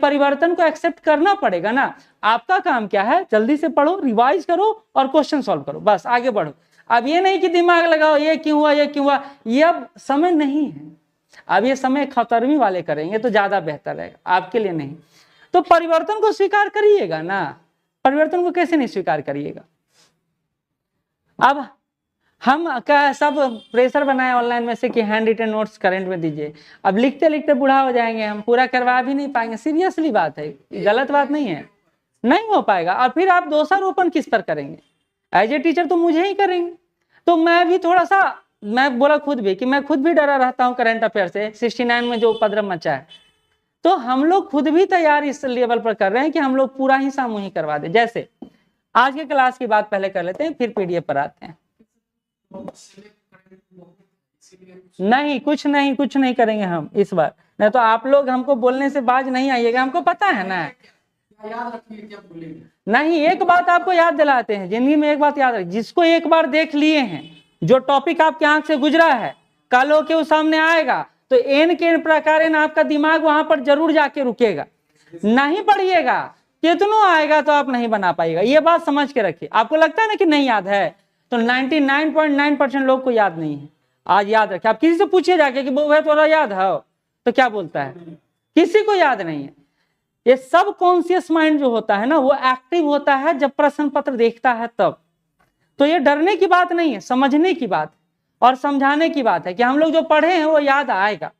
परिवर्तन को एक्सेप्ट करना पड़ेगा ना। आपका काम क्या है, जल्दी से पढ़ो, रिवाइज करो और क्वेश्चन सॉल्व करो, बस आगे बढ़ो। अब ये नहीं कि दिमाग लगाओ ये क्यों हुआ ये क्यों हुआ, ये अब समय नहीं है। अब ये समय 11वीं वाले करेंगे तो ज्यादा बेहतर रहेगा, आपके लिए नहीं। तो परिवर्तन को स्वीकार करिएगा ना, परिवर्तन को कैसे नहीं स्वीकार करिएगा। अब हम क्या सब प्रेशर बनाए ऑनलाइन में से कि हैंड रिटन नोट्स करंट में दीजिए, अब लिखते लिखते बूढ़ा हो जाएंगे, हम पूरा करवा भी नहीं पाएंगे। सीरियसली बात है, गलत बात नहीं है, नहीं हो पाएगा। और फिर आप दोषारोपण किस पर करेंगे, एज ए टीचर तो मुझे ही करेंगे। तो मैं भी थोड़ा सा, मैं बोला खुद भी कि मैं खुद भी डरा रहता हूँ करंट अफेयर से, 69 में जो उपद्रव मचा है। तो हम लोग खुद भी तैयार इस लेवल पर कर रहे हैं कि हम लोग पूरा ही सामूहिक करवा दें। जैसे आज के क्लास की बात पहले कर लेते हैं, फिर पीडीएफ पर आते हैं। नहीं, कुछ नहीं करेंगे हम इस बार, नहीं तो आप लोग हमको बोलने से बाज नहीं आइएगा, हमको पता है ना। नहीं, एक बात आपको याद दिलाते हैं, जिंदगी में एक बात याद रखिए, जिसको एक बार देख लिए हैं, जो टॉपिक आपके आंख से गुजरा है, कल होके वो सामने आएगा तो एन के प्रकार आपका दिमाग वहां पर जरूर जाके रुकेगा। नहीं पढ़िएगा, कितनों आएगा तो आप नहीं बना पाएगा, ये बात समझ के रखिए। आपको लगता है ना कि नहीं याद है, तो 99.9% लोग को याद नहीं है। आज याद रखिए, आप किसी से पूछिए जाके कि वो थोड़ा याद है, तो क्या बोलता है, किसी को याद नहीं है। ये सब कॉन्शियस माइंड जो होता है ना, वो एक्टिव होता है जब प्रश्न पत्र देखता है तब। तो ये डरने की बात नहीं है, समझने की बात और समझाने की बात है कि हम लोग जो पढ़े हैं वो याद आएगा।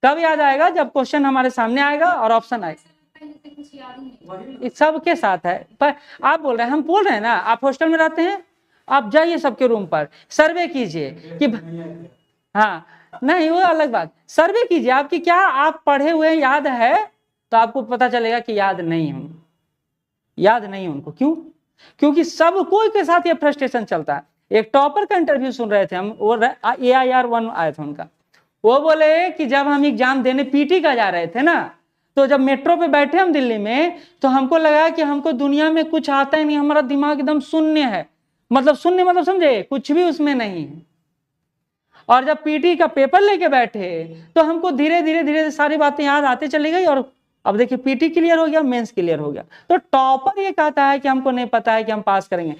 कब याद आएगा, जब क्वेश्चन हमारे सामने आएगा और ऑप्शन आएगा। सबके साथ है, पर आप बोल रहे हैं, हम बोल रहे हैं ना, आप हॉस्टल में रहते हैं, आप जाइए सबके रूम पर सर्वे कीजिए कि हाँ, नहीं वो अलग बात, सर्वे कीजिए आपकी क्या आप पढ़े हुए याद है, तो आपको पता चलेगा कि याद नहीं है, याद नहीं उनको। क्यों? क्योंकि सब कोई के साथ ये फ्रस्ट्रेशन चलता है। एक टॉपर का इंटरव्यू सुन रहे थे हम, वो AIR-1 आया था उनका, वो बोले कि जब हम एग्जाम देने पीटी का जा रहे थे ना, तो जब मेट्रो पे बैठे हम दिल्ली में, तो हमको लगा कि हमको दुनिया में कुछ आता ही नहीं, हमारा दिमाग एकदम शून्य है, मतलब शून्य मतलब समझे, कुछ भी उसमें नहीं है। और जब पीटी का पेपर लेके बैठे तो हमको धीरे धीरे सारी बातें याद आते चली गई, और अब देखिए पीटी क्लियर हो गया, मेंस क्लियर हो गया। तो टॉपर ये कहता है कि हमको नहीं पता है कि हम पास करेंगे।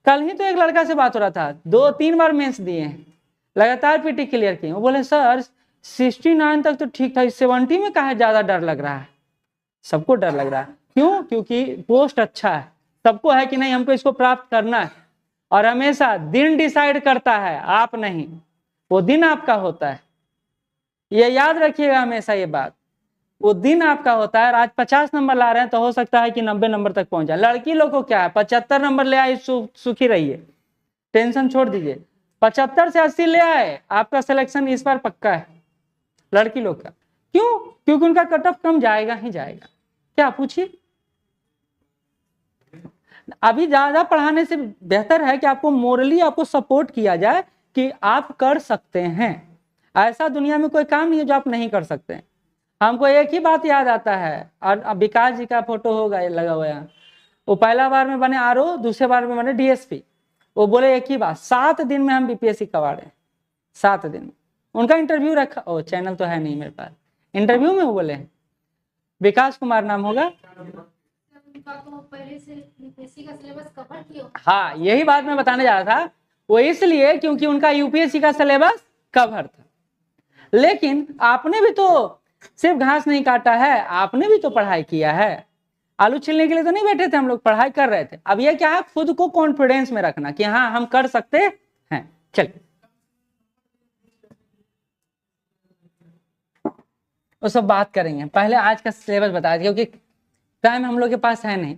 कल ही तो एक लड़का से बात हो रहा था, 2-3 बार मेंस दिए हैं, लगातार पीटी क्लियर किए, वो बोले सर 69 तक तो ठीक था, 70 में काहे ज्यादा डर लग रहा है। सबको डर लग रहा है, क्यों? क्योंकि पोस्ट अच्छा है, सबको है कि नहीं हमको इसको प्राप्त करना है, और हमेशा दिन डिसाइड करता है, आप नहीं, वो दिन आपका होता है। ये याद रखिएगा हमेशा ये बात, वो दिन आपका होता है। आज 50 नंबर ला रहे हैं तो हो सकता है कि 90 नंबर तक पहुंच जाए। लड़की लोग को क्या है, 75 नंबर ले आए, सुखी रहिए, टेंशन छोड़ दीजिए। 75 से 80 ले आए, आपका सिलेक्शन इस बार पक्का है लड़की लोग का। क्यों? क्योंकि उनका कट ऑफ कम जाएगा ही जाएगा। क्या पूछिए, अभी ज्यादा पढ़ाने से बेहतर है कि आपको मोरली आपको सपोर्ट किया जाए कि आप कर सकते हैं। ऐसा दुनिया में कोई काम नहीं है जो आप नहीं कर सकते हैं। हमको एक ही बात याद आता है, और विकास जी का फोटो होगा ये लगा हुआ है, वो पहला बार में बने RO, दूसरे बार में बने DSP। वो बोले एक ही बात, 7 दिन में हम BPSC करवा रहे हैं, 7 दिन में। उनका इंटरव्यू रखा, ओ चैनल तो है नहीं मेरे पास, इंटरव्यू में वो बोले, विकास कुमार नाम होगा। हाँ, यही बात मैं बताने जा रहा था, वो इसलिए क्योंकि उनका UPSC का सिलेबस कवर था। लेकिन आपने भी तो सिर्फ घास नहीं काटा है, आपने भी तो पढ़ाई किया है। आलू छीलने के लिए तो नहीं बैठे थे हम लोग, पढ़ाई कर रहे थे। अब ये क्या है, खुद को कॉन्फिडेंस में रखना कि हाँ हम कर सकते हैं। चलिए वो सब बात करेंगे, पहले आज का सिलेबस बता दिया, क्योंकि टाइम हम लोग के पास है नहीं।